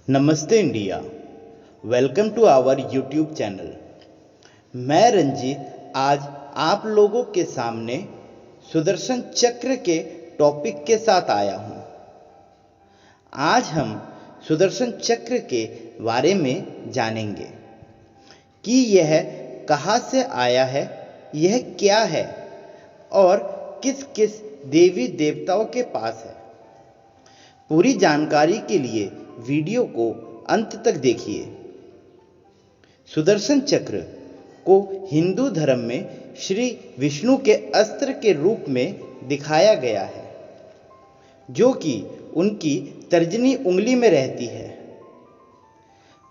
नमस्ते India. Welcome to our YouTube channel. मैं रंजीत आज आप लोगों के सामने सुदर्शन चक्र के टॉपिक के साथ आया हूं। आज हम सुदर्शन चक्र के बारे में जानेंगे कि यह कहां से आया है, यह क्या है और किस किस देवी देवताओं के पास है। पूरी जानकारी के लिए वीडियो को अंत तक देखिए। सुदर्शन चक्र को हिंदू धर्म में श्री विष्णु के अस्त्र के रूप में दिखाया गया है, जो कि उनकी तर्जनी उंगली में रहती है।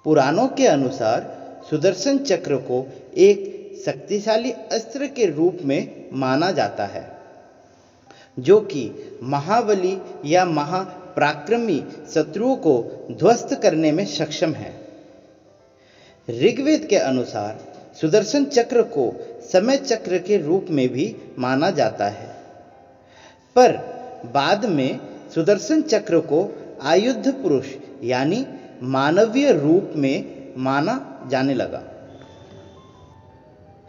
पुराणों के अनुसार सुदर्शन चक्र को एक शक्तिशाली अस्त्र के रूप में माना जाता है, जो कि महाबली या महापराक्रमी शत्रुओं को ध्वस्त करने में सक्षम है। ऋग्वेद के अनुसार सुदर्शन चक्र को समय चक्र के रूप में भी माना जाता है, पर बाद में सुदर्शन चक्र को आयुध पुरुष यानी मानवीय रूप में माना जाने लगा।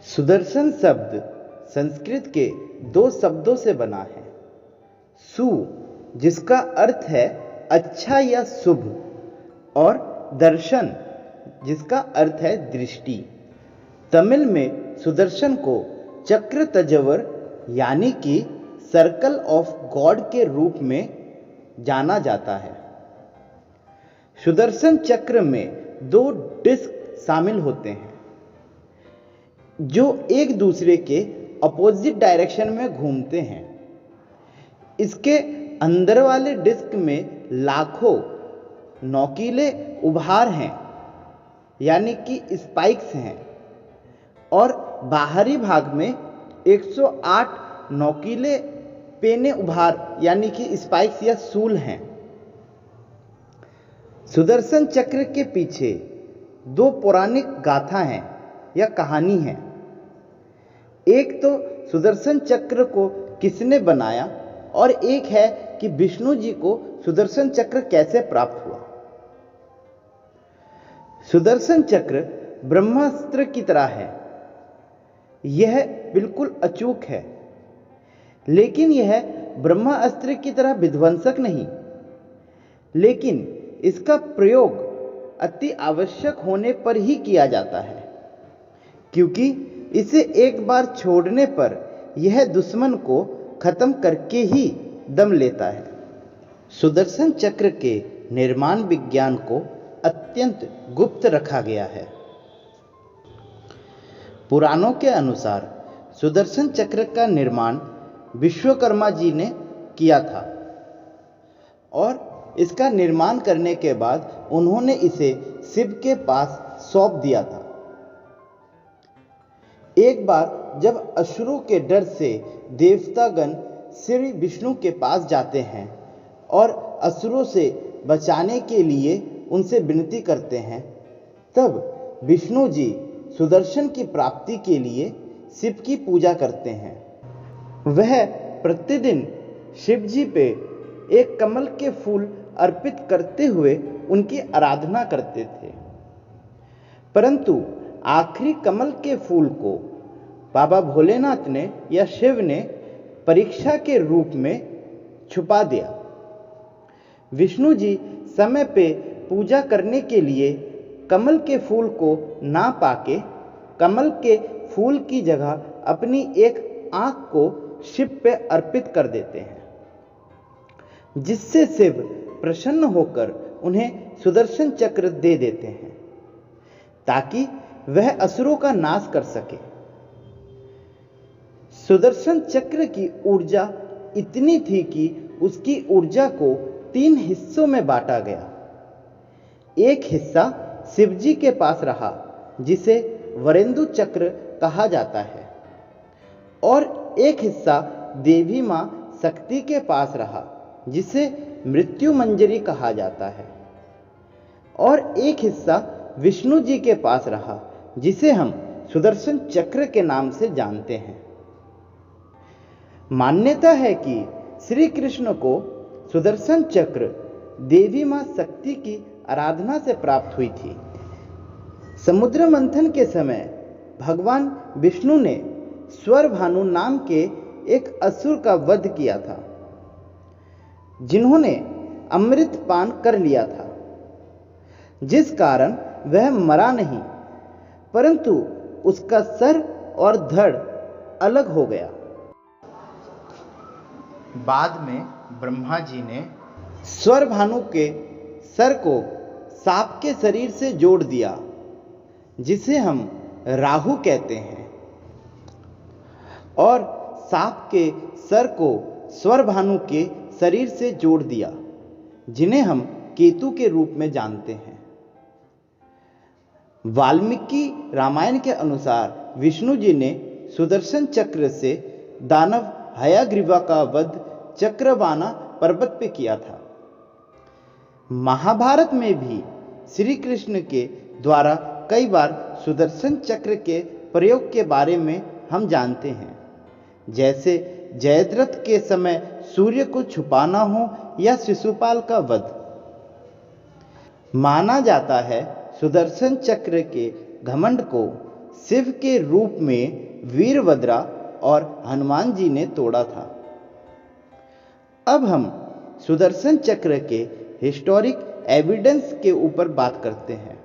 सुदर्शन शब्द संस्कृत के दो शब्दों से बना है। सु, जिसका अर्थ है अच्छा या शुभ, और दर्शन, जिसका अर्थ है दृष्टि। तमिल में सुदर्शन को चक्र तजवर यानी कि सर्कल ऑफ गॉड के रूप में जाना जाता है। सुदर्शन चक्र में दो डिस्क शामिल होते हैं, जो एक दूसरे के अपोजिट डायरेक्शन में घूमते हैं। इसके अंदर वाले डिस्क में लाखों नोकीले उभार हैं, यानी कि स्पाइक्स हैं, और बाहरी भाग में 108 नोकीले पेने उभार यानी कि स्पाइक्स या सूल हैं। सुदर्शन चक्र के पीछे दो पौराणिक गाथा हैं या कहानी है। एक तो सुदर्शन चक्र को किसने बनाया, और एक है कि विष्णु जी को सुदर्शन चक्र कैसे प्राप्त हुआ। सुदर्शन चक्र ब्रह्मास्त्र की तरह है। यह बिल्कुल अचूक है, लेकिन यह ब्रह्मास्त्र की तरह विध्वंसक नहीं। लेकिन इसका प्रयोग अति आवश्यक होने पर ही किया जाता है, क्योंकि इसे एक बार छोड़ने पर यह दुश्मन को खत्म करके ही दम लेता है। सुदर्शन चक्र के निर्माण विज्ञान को अत्यंत गुप्त रखा गया है। पुराणों के अनुसार सुदर्शन चक्र का निर्माण विश्वकर्मा जी ने किया था, और इसका निर्माण करने के बाद उन्होंने इसे शिव के पास सौंप दिया था। एक बार जब असुरों के डर से देवतागण श्री विष्णु के पास जाते हैं और असुरों से बचाने के लिए उनसे विनती करते हैं, तब विष्णु जी सुदर्शन की प्राप्ति के लिए शिव की पूजा करते हैं। वह प्रतिदिन शिव जी पे एक कमल के फूल अर्पित करते हुए उनकी आराधना करते थे, परंतु आखिरी कमल के फूल को बाबा भोलेनाथ ने या शिव ने परीक्षा के रूप में छुपा दिया। विष्णु जी समय पे पूजा करने के लिए कमल के फूल को ना पाके कमल के फूल की जगह अपनी एक आंख को शिव पे अर्पित कर देते हैं, जिससे शिव प्रसन्न होकर उन्हें सुदर्शन चक्र दे देते हैं, ताकि वह असुरों का नाश कर सके। सुदर्शन चक्र की ऊर्जा इतनी थी कि उसकी ऊर्जा को 3 हिस्सों में बांटा गया। एक हिस्सा शिवजी के पास रहा, जिसे वरेंदु चक्र कहा जाता है, और एक हिस्सा देवी मां शक्ति के पास रहा, जिसे मृत्यु मंजरी कहा जाता है, और एक हिस्सा विष्णु जी के पास रहा, जिसे हम सुदर्शन चक्र के नाम से जानते हैं। मान्यता है कि श्री कृष्ण को सुदर्शन चक्र देवी मां शक्ति की आराधना से प्राप्त हुई थी। समुद्र मंथन के समय भगवान विष्णु ने स्वरभानु नाम के एक असुर का वध किया था, जिन्होंने अमृत पान कर लिया था, जिस कारण वह मरा नहीं, परंतु उसका सर और धड़ अलग हो गया। बाद में ब्रह्मा जी ने स्वरभानु के सर को सांप के शरीर से जोड़ दिया, जिसे हम राहु कहते हैं, और सांप के सर को स्वरभानु के शरीर से जोड़ दिया, जिन्हें हम केतु के रूप में जानते हैं। वाल्मीकि रामायण के अनुसार विष्णु जी ने सुदर्शन चक्र से दानव हयग्रीवा का वध चक्रवाना पर्वत पे किया था। महाभारत में भी श्री कृष्ण के द्वारा कई बार सुदर्शन चक्र के प्रयोग के बारे में हम जानते हैं, जैसे जयद्रथ के समय सूर्य को छुपाना हो या शिशुपाल का वध। माना जाता है सुदर्शन चक्र के घमंड को शिव के रूप में वीरभद्रा और हनुमान जी ने तोड़ा था। अब हम सुदर्शन चक्र के हिस्टोरिक एविडेंस के ऊपर बात करते हैं।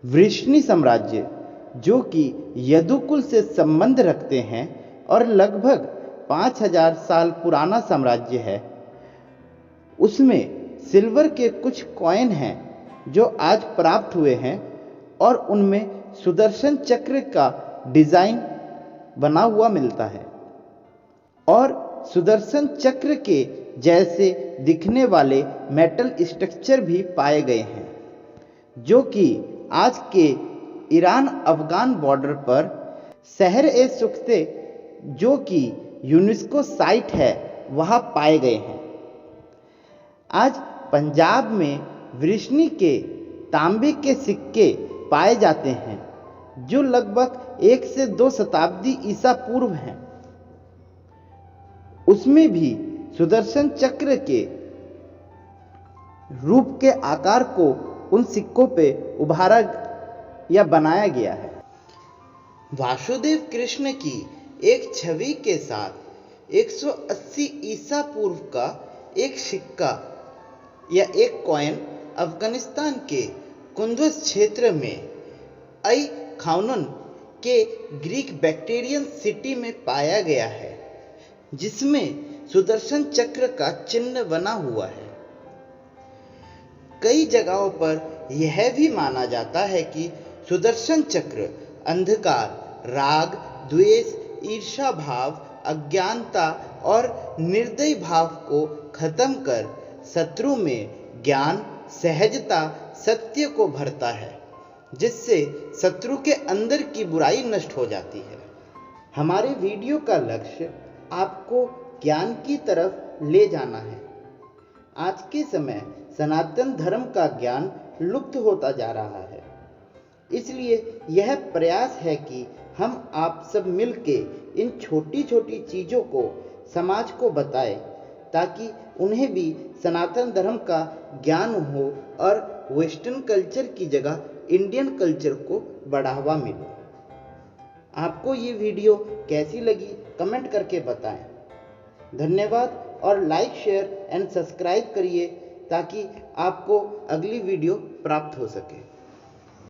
वृष्णि साम्राज्य, जो कि यदुकुल से संबंध रखते हैं और लगभग 5000 साल पुराना साम्राज्य है, उसमें सिल्वर के कुछ कॉइन हैं जो आज प्राप्त हुए हैं, और उनमें सुदर्शन चक्र का डिजाइन बना हुआ मिलता है, और सुदर्शन चक्र के जैसे दिखने वाले मेटल स्ट्रक्चर भी पाए गए हैं, जो कि आज के ईरान अफगान बॉर्डर पर शहर ए सुख्ते, जो कि यूनेस्को साइट है, वहां पाए गए हैं। आज पंजाब में वृष्णि के तांबे के सिक्के पाए जाते हैं, जो लगभग 1 से 2 शताब्दी ईसा पूर्व हैं। उसमें भी सुदर्शन चक्र के रूप के आकार को उन सिक्कों पे उभारा या बनाया गया है। वासुदेव कृष्ण की एक छवि के साथ 180 ईसा पूर्व का एक सिक्का या एक कॉइन अफगानिस्तान के कुंदुज क्षेत्र में आई खानन के ग्रीक बैक्टीरियन सिटी में पाया गया है, जिसमें सुदर्शन चक्र का चिन्ह बना हुआ है। कई जगहों पर यह भी माना जाता है कि सुदर्शन चक्र अंधकार, राग, द्वेष, ईर्ष्या भाव, अज्ञानता और निर्दयी भाव को खत्म कर शत्रु में ज्ञान, सहजता, सत्य को भरता है, जिससे शत्रु के अंदर की बुराई नष्ट हो जाती है। हमारे वीडियो का लक्ष्य आपको ज्ञान की तरफ ले जाना है। आज के समय सनातन धर्म का ज्ञान लुप्त होता जा रहा है, इसलिए यह प्रयास है कि हम आप सब मिलके इन छोटी छोटी चीज़ों को समाज को बताएं, ताकि उन्हें भी सनातन धर्म का ज्ञान हो और वेस्टर्न कल्चर की जगह इंडियन कल्चर को बढ़ावा मिले। आपको ये वीडियो कैसी लगी कमेंट करके बताएं। धन्यवाद, और लाइक, शेयर एंड सब्सक्राइब करिए ताकि आपको अगली वीडियो प्राप्त हो सके।